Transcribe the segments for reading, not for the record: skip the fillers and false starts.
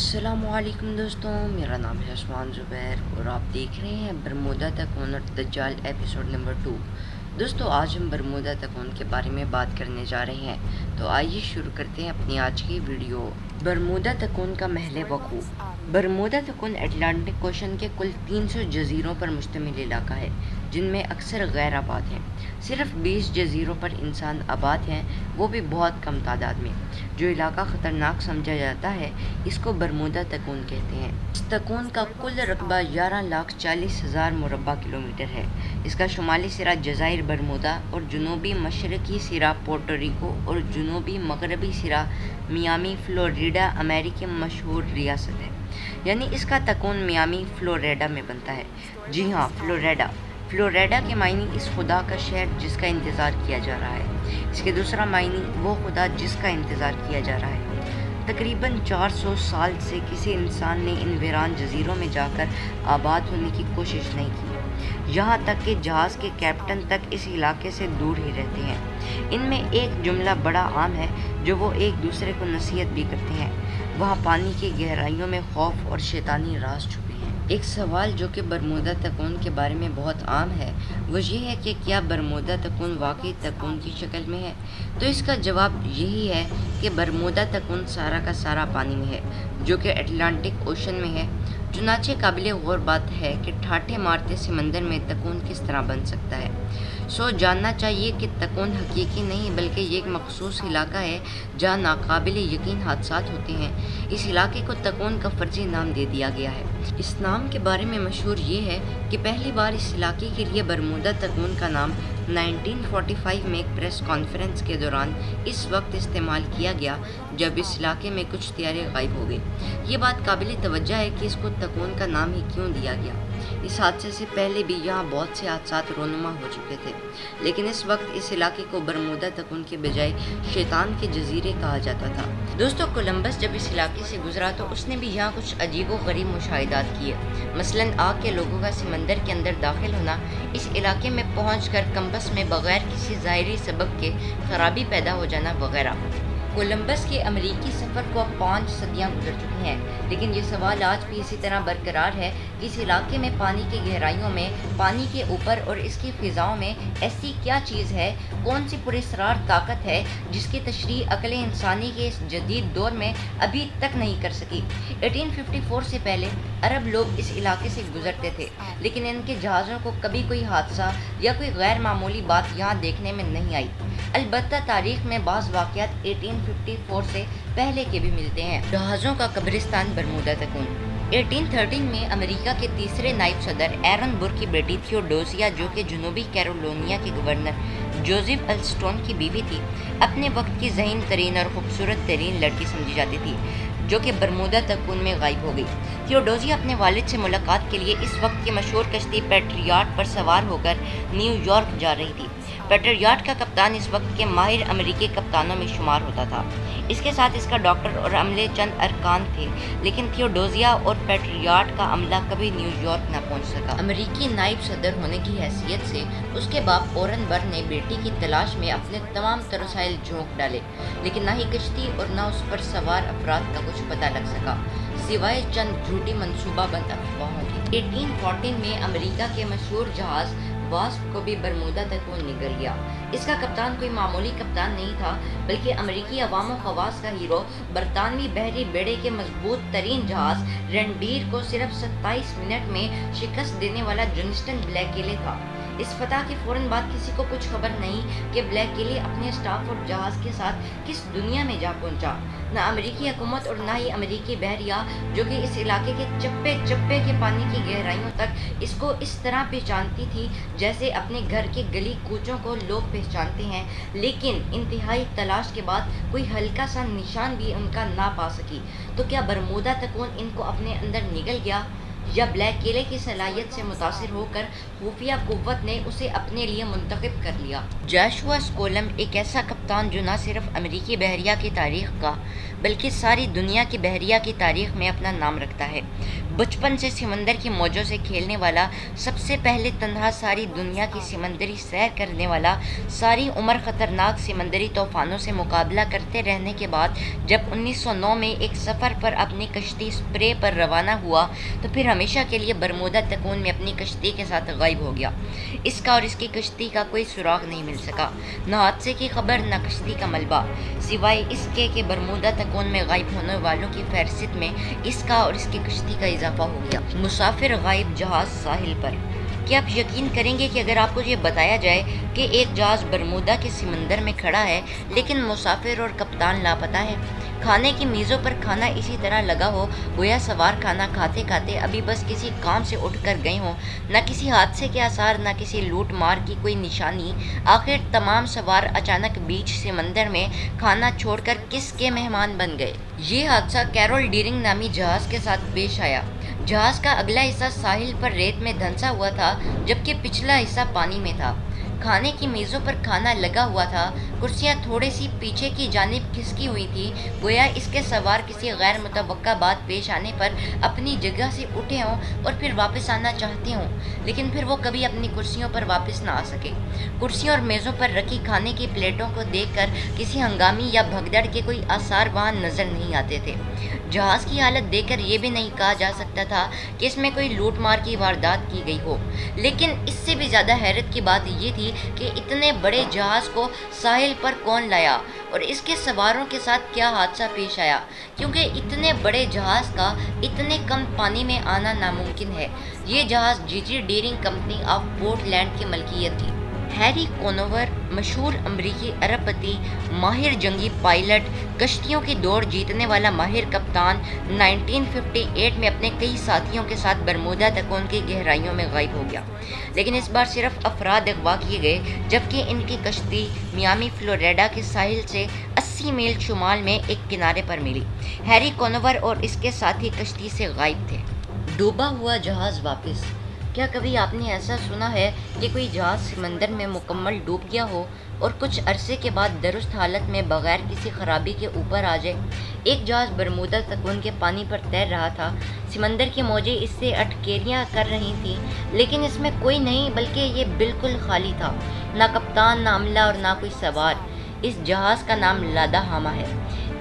السلام علیکم دوستوں، میرا نام ہے عثمان زبیر اور آپ دیکھ رہے ہیں برمودا تکون اور دجال ایپیسوڈ نمبر 2۔ دوستوں، آج ہم برمودا تکون کے بارے میں بات کرنے جا رہے ہیں، تو آئیے شروع کرتے ہیں اپنی آج کی ویڈیو۔ برمودا تکون کا محل وقوع۔ برمودا تکون اٹلانٹک اوشن کے کل 300 جزیروں پر مشتمل علاقہ ہے، جن میں اکثر غیر آباد ہیں۔ صرف 20 جزیروں پر انسان آباد ہیں، وہ بھی بہت کم تعداد میں۔ جو علاقہ خطرناک سمجھا جاتا ہے، اس کو برمودا تکون کہتے ہیں۔ اس تکون کا کل رقبہ 11,40,000 مربع کلومیٹر ہے۔ اس کا شمالی سرا جزائر برمودا اور جنوبی مشرقی سرا پورٹوریکو اور جنوبی مغربی سرا میامی فلوریڈا امریکی مشہور ریاست ہے، یعنی اس کا تکون میامی فلوریڈا میں بنتا ہے۔ جی ہاں، فلوریڈا کے معنی اس خدا کا شہر جس کا انتظار کیا جا رہا ہے۔ اس کے دوسرا معنی وہ خدا جس کا انتظار کیا جا رہا ہے۔ تقریباً 400 سال سے کسی انسان نے ان ویران جزیروں میں جا کر آباد ہونے کی کوشش نہیں کی، یہاں تک کہ جہاز کے کیپٹن تک اس علاقے سے دور ہی رہتے ہیں۔ ان میں ایک جملہ بڑا عام ہے جو وہ ایک دوسرے کو نصیحت بھی کرتے ہیں: وہاں پانی کی گہرائیوں میں خوف اور شیطانی راز چھپے ہیں۔ ایک سوال جو کہ برمودا تکون کے بارے میں بہت عام ہے، وہ یہ ہے کہ کیا برمودا تکون واقعی تکون کی شکل میں ہے؟ تو اس کا جواب یہی ہے کہ برمودا تکون سارا کا سارا پانی میں ہے، جو کہ اٹلانٹک اوشن میں ہے۔ چنانچہ قابل غور بات ہے کہ ٹھاٹھے مارتے سمندر میں تکون کس طرح بن سکتا ہے۔ جاننا چاہیے کہ تکون حقیقی نہیں بلکہ یہ ایک مخصوص علاقہ ہے جہاں ناقابل یقین حادثات ہوتے ہیں۔ اس علاقے کو تکون کا فرضی نام دے دیا گیا ہے۔ اس نام کے بارے میں مشہور یہ ہے کہ پہلی بار اس علاقے کے لیے برمودا تکون کا نام 1945 میں ایک پریس کانفرنس کے دوران اس وقت استعمال کیا گیا جب اس علاقے میں کچھ طیارے غائب ہو گئے۔ یہ بات قابل توجہ ہے کہ اس کو تکون کا نام ہی کیوں دیا گیا۔ اس حادثے سے پہلے بھی یہاں بہت سے حادثات رونما ہو چکے تھے، لیکن اس وقت اس علاقے کو برمودا تکون کے بجائے شیطان کے جزیرے کہا جاتا تھا۔ دوستو، کولمبس جب اس علاقے سے گزرا تو اس نے بھی یہاں کچھ عجیب و غریب مشاہدات کیے، مثلاً آگ کے لوگوں کا سمندر کے اندر داخل ہونا، اس علاقے میں پہنچ کر کمپس میں بغیر کسی ظاہری سبب کے خرابی پیدا ہو جانا وغیرہ۔ کولمبس کے امریکی سفر کو اب 5 صدیاں گزر چکی ہیں، لیکن یہ سوال آج بھی اسی طرح برقرار ہے کہ اس علاقے میں پانی کی گہرائیوں میں، پانی کے اوپر اور اس کی فضاؤں میں ایسی کیا چیز ہے، کون سی پراسرار طاقت ہے جس کی تشریح عقل انسانی کے اس جدید دور میں ابھی تک نہیں کر سکی۔ 1854 سے پہلے عرب لوگ اس علاقے سے گزرتے تھے، لیکن ان کے جہازوں کو کبھی کوئی حادثہ یا کوئی غیر معمولی بات یہاں دیکھنے میں نہیں آئی۔ البتہ تاریخ میں بعض واقعات 1854 سے پہلے کے بھی ملتے ہیں۔ جہازوں کا قبرستان برمودا تکون۔ 1813 میں امریکا کے تیسرے نائب صدر ایرن بور کی بیٹی تھیوڈوسیا، جو کہ جنوبی کیرولینیا کے گورنر جوزف السٹون کی بیوی تھی، اپنے وقت کی ذہین ترین اور خوبصورت ترین لڑکی سمجھی جاتی تھی، جو کہ برمودا تکون میں غائب ہو گئی۔ تھیوڈوسیا اپنے والد سے ملاقات کے لیے اس وقت کی مشہور کشتی پیٹریاٹ پر سوار ہو کر نیو یارک جا رہی تھی۔ پیٹریاٹ کا کپتان اس وقت کے ماہر امریکی کپتانوں میں شمار ہوتا تھا۔ اس کے ساتھ اس کا ڈاکٹر اور عملے چند ارکان تھے، لیکن تھیوڈوسیا اور پیٹریاٹ کا عملہ کبھی نیو یارک نہ پہنچ سکا۔ امریکی نائب صدر ہونے کی حیثیت سے اس کے باپ اورن بر نے بیٹی کی تلاش میں اپنے تمام تر وسائل جھونک ڈالے، لیکن نہ ہی کشتی اور نہ اس پر سوار افراد کا کچھ پتہ لگ سکا، سوائے چند جھوٹی منصوبہ بند افواہوں کی۔ 1814 میں امریکا کے مشہور جہاز واسپ کو بھی برمودا تکون نگل گیا۔ اس کا کپتان کوئی معمولی کپتان نہیں تھا، بلکہ امریکی عوام و خواص کا ہیرو، برطانوی بحری بیڑے کے مضبوط ترین جہاز رینڈیر کو صرف 27 منٹ میں شکست دینے والا جونسٹن بلیکیلے تھا۔ اس فتح کے فوراً بعد کسی کو کچھ خبر نہیں کہ بلیکیلے اپنے اسٹاف اور جہاز کے ساتھ کس دنیا میں جا پہنچا۔ نہ امریکی حکومت اور نہ ہی امریکی بحریہ، جو کہ اس علاقے کے چپے چپے کے پانی کی گہرائیوں تک اس کو اس طرح پہچانتی تھی جیسے اپنے گھر کے گلی کوچوں کو لوگ پہچانتے ہیں، لیکن انتہائی تلاش کے بعد کوئی ہلکا سا نشان بھی ان کا نہ پا سکی۔ تو کیا برمودا تکون ان کو اپنے اندر نگل گیا، یا بلیکیلے کی صلاحیت سے متاثر ہو کر خفیہ قوت نے اسے اپنے لیے منتخب کر لیا؟ جاشوا اسکولم ایک ایسا کپتان جو نہ صرف امریکی بحریہ کی تاریخ کا بلکہ ساری دنیا کی بحریہ کی تاریخ میں اپنا نام رکھتا ہے۔ بچپن سے سمندر کی موجوں سے کھیلنے والا، سب سے پہلے تنہا ساری دنیا کی سمندری سیر کرنے والا، ساری عمر خطرناک سمندری طوفانوں سے مقابلہ کرتے رہنے کے بعد جب 1909 میں ایک سفر پر اپنی کشتی اسپرے پر روانہ ہوا تو پھر ہمیشہ کے لیے برمودا تکون میں اپنی کشتی کے ساتھ غائب ہو گیا۔ اس کا اور اس کی کشتی کا کوئی سراغ نہیں مل سکا، نہ حادثے کی خبر نہ کشتی کا ملبہ، سوائے اس کے کہ برمودا تکون میں غائب ہونے والوں کی فہرست میں اس کا اور اس کی کشتی کا اضافہ ہو گیا۔ مسافر غائب جہاز ساحل پر۔ کیا آپ یقین کریں گے کہ اگر آپ کو یہ بتایا جائے کہ ایک جہاز برمودا کے سمندر میں کھڑا ہے لیکن مسافر اور کپتان لاپتہ ہے؟ کھانے کی میزوں پر کھانا اسی طرح لگا ہو گویا سوار کھانا کھاتے کھاتے ابھی بس کسی کام سے اٹھ کر گئے ہوں، نہ کسی حادثے کے آثار نہ کسی لوٹ مار کی کوئی نشانی۔ آخر تمام سوار اچانک بیچ سمندر میں کھانا چھوڑ کر کس کے مہمان بن گئے؟ یہ حادثہ کیرول ڈیرنگ نامی جہاز کے ساتھ پیش آیا۔ جہاز کا اگلا حصہ ساحل پر ریت میں دھنسا ہوا تھا جبکہ پچھلا حصہ پانی میں تھا۔ کھانے کی میزوں پر کھانا لگا ہوا تھا، کرسیاں تھوڑی سی پیچھے کی جانب کھسکی ہوئی تھی گویا اس کے سوار کسی غیر متوقع بات پیش آنے پر اپنی جگہ سے اٹھے ہوں اور پھر واپس آنا چاہتے ہوں، لیکن پھر وہ کبھی اپنی کرسیوں پر واپس نہ آ سکے۔ کرسیوں اور میزوں پر رکھی کھانے کی پلیٹوں کو دیکھ کر کسی ہنگامی یا بھگدڑ کے کوئی آثار وہاں نظر نہیں آتے تھے۔ جہاز کی حالت دیکھ کر یہ بھی نہیں کہا جا سکتا تھا کہ اس میں کوئی لوٹ مار کی واردات کی گئی ہو، لیکن اس سے بھی زیادہ حیرت کی بات یہ تھی کہ اتنے بڑے جہاز کو ساحل پر کون لایا اور اس کے سواروں کے ساتھ کیا حادثہ پیش آیا، کیونکہ اتنے بڑے جہاز کا اتنے کم پانی میں آنا ناممکن ہے۔ یہ جہاز جی ڈیرنگ کمپنی آف پورٹ لینڈ کی ملکیت تھی۔ ہیری کونور مشہور امریکی ارب پتی، ماہر جنگی پائلٹ، کشتیوں کی دوڑ جیتنے والا ماہر کپتان، 1958 میں اپنے کئی ساتھیوں کے ساتھ برمودا تکون کی گہرائیوں میں غائب ہو گیا، لیکن اس بار صرف افراد اغوا کیے گئے جبکہ ان کی کشتی میامی فلوریڈا کے ساحل سے 80 میل شمال میں ایک کنارے پر ملی۔ ہیری کونور اور اس کے ساتھی کشتی سے غائب تھے۔ ڈوبا ہوا جہاز واپس۔ کیا کبھی آپ نے ایسا سنا ہے کہ کوئی جہاز سمندر میں مکمل ڈوب گیا ہو اور کچھ عرصے کے بعد درست حالت میں بغیر کسی خرابی کے اوپر آ جائے؟ ایک جہاز برمودا تکون کے پانی پر تیر رہا تھا، سمندر کی موجیں اس سے اٹکیریاں کر رہی تھیں، لیکن اس میں کوئی نہیں بلکہ یہ بالکل خالی تھا، نہ کپتان، نہ عملہ اور نہ کوئی سوار۔ اس جہاز کا نام لادا ہاما ہے۔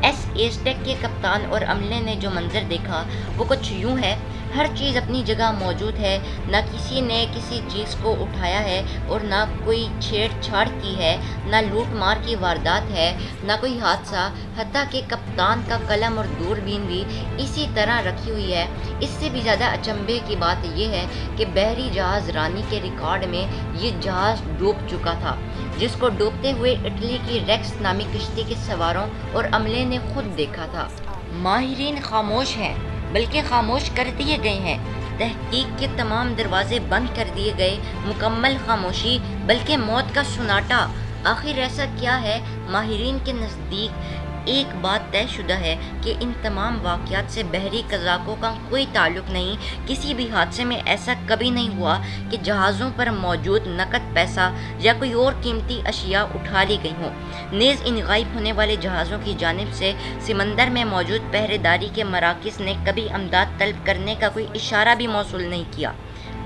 ایس ایزٹیک کے کپتان اور عملے نے جو منظر دیکھا وہ کچھ یوں ہے: ہر چیز اپنی جگہ موجود ہے، نہ کسی نے کسی چیز کو اٹھایا ہے اور نہ کوئی چھیڑ چھاڑ کی ہے، نہ لوٹ مار کی واردات ہے، نہ کوئی حادثہ، حتیٰ کہ کپتان کا قلم اور دوربین بھی اسی طرح رکھی ہوئی ہے۔ اس سے بھی زیادہ اچنبھے کی بات یہ ہے کہ بحری جہاز رانی کے ریکارڈ میں یہ جہاز ڈوب چکا تھا، جس کو ڈوبتے ہوئے اٹلی کی ریکس نامی کشتی کے سواروں اور عملے نے خود دیکھا تھا۔ ماہرین خاموش ہیں، بلکہ خاموش کر دیے گئے ہیں۔ تحقیق کے تمام دروازے بند کر دیے گئے، مکمل خاموشی، بلکہ موت کا سناٹا۔ آخر ایسا کیا ہے؟ ماہرین کے نزدیک ایک بات طے شدہ ہے کہ ان تمام واقعات سے بحری قزاقوں کا کوئی تعلق نہیں۔ کسی بھی حادثے میں ایسا کبھی نہیں ہوا کہ جہازوں پر موجود نقد پیسہ یا کوئی اور قیمتی اشیاء اٹھا لی گئی ہوں۔ نیز ان غائب ہونے والے جہازوں کی جانب سے سمندر میں موجود پہرے داری کے مراکز نے کبھی امداد طلب کرنے کا کوئی اشارہ بھی موصول نہیں کیا۔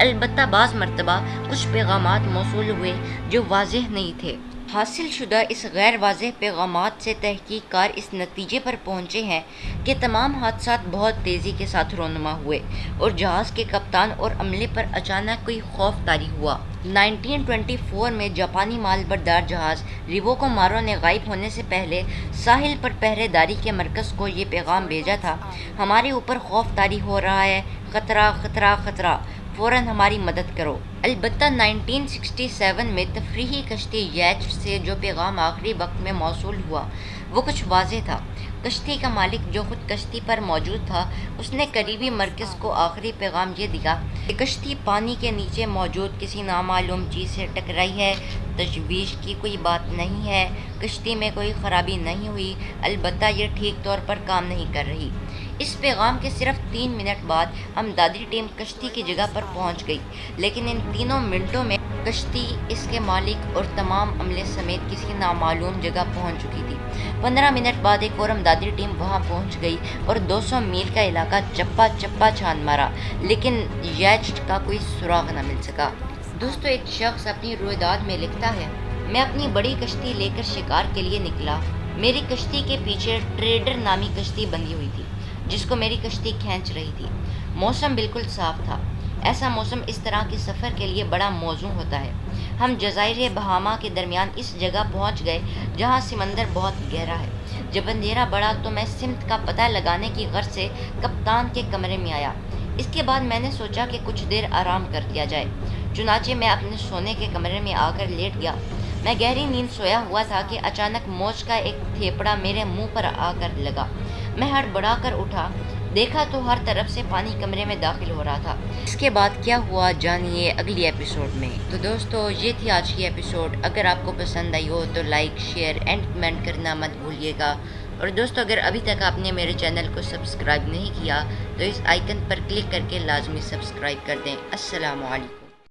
البتہ بعض مرتبہ کچھ پیغامات موصول ہوئے جو واضح نہیں تھے۔ حاصل شدہ اس غیر واضح پیغامات سے تحقیق کار اس نتیجے پر پہنچے ہیں کہ تمام حادثات بہت تیزی کے ساتھ رونما ہوئے اور جہاز کے کپتان اور عملے پر اچانک کوئی خوف طاری ہوا۔ 1924 میں جاپانی مال بردار جہاز ریووکو مارو نے غائب ہونے سے پہلے ساحل پر پہرے داری کے مرکز کو یہ پیغام بھیجا تھا: ہمارے اوپر خوف طاری ہو رہا ہے، خطرہ خطرہ خطرہ، فوراً ہماری مدد کرو۔ البتہ 1967 میں تفریحی کشتی ییچ سے جو پیغام آخری وقت میں موصول ہوا وہ کچھ واضح تھا۔ کشتی کا مالک جو خود کشتی پر موجود تھا، اس نے قریبی مرکز کو آخری پیغام یہ دیا کہ کشتی پانی کے نیچے موجود کسی نامعلوم چیز سے ٹکرائی ہے، تشویش کی کوئی بات نہیں ہے، کشتی میں کوئی خرابی نہیں ہوئی، البتہ یہ ٹھیک طور پر کام نہیں کر رہی۔ اس پیغام کے صرف 3 منٹ بعد ہم دادی ٹیم کشتی کی جگہ پر پہنچ گئی، لیکن ان 3 منٹوں میں کشتی، اس کے مالک اور تمام عملے سمیت کسی نامعلوم جگہ پہنچ چکی تھی۔ 15 منٹ بعد ایک اور امدادی ٹیم وہاں پہنچ گئی اور 200 میل کا علاقہ چپا چپا چھان مارا، لیکن یچٹ کا کوئی سراغ نہ مل سکا۔ دوستو، ایک شخص اپنی رویداد میں لکھتا ہے، میں اپنی بڑی کشتی لے کر شکار کے لیے نکلا۔ میری کشتی کے پیچھے ٹریڈر نامی کشتی بندھی ہوئی تھی، جس کو میری کشتی کھینچ رہی تھی۔ موسم بالکل صاف تھا۔ ایسا موسم اس طرح کے سفر کے لیے بڑا موزوں ہوتا ہے۔ ہم جزائر بہاما کے درمیان اس جگہ پہنچ گئے جہاں سمندر بہت گہرا ہے۔ جب اندھیرا بڑھا تو میں سمت کا پتہ لگانے کی غرض سے کپتان کے کمرے میں آیا۔ اس کے بعد میں نے سوچا کہ کچھ دیر آرام کر لیا جائے، چنانچہ میں اپنے سونے کے کمرے میں آ کر لیٹ گیا۔ میں گہری نیند سویا ہوا تھا کہ اچانک موج کا ایک تھیپڑا میرے منہ پر آ کر لگا۔ میں ہڑبڑا کر اٹھا، دیکھا تو ہر طرف سے پانی کمرے میں داخل ہو رہا تھا۔ اس کے بعد کیا ہوا جانیے اگلی ایپیسوڈ میں۔ تو دوستو، یہ تھی آج کی ایپیسوڈ۔ اگر آپ کو پسند آئی ہو تو لائک، شیئر اینڈ کمنٹ کرنا مت بھولیے گا۔ اور دوستو، اگر ابھی تک آپ نے میرے چینل کو سبسکرائب نہیں کیا تو اس آئیکن پر کلک کر کے لازمی سبسکرائب کر دیں۔ السلام علیکم۔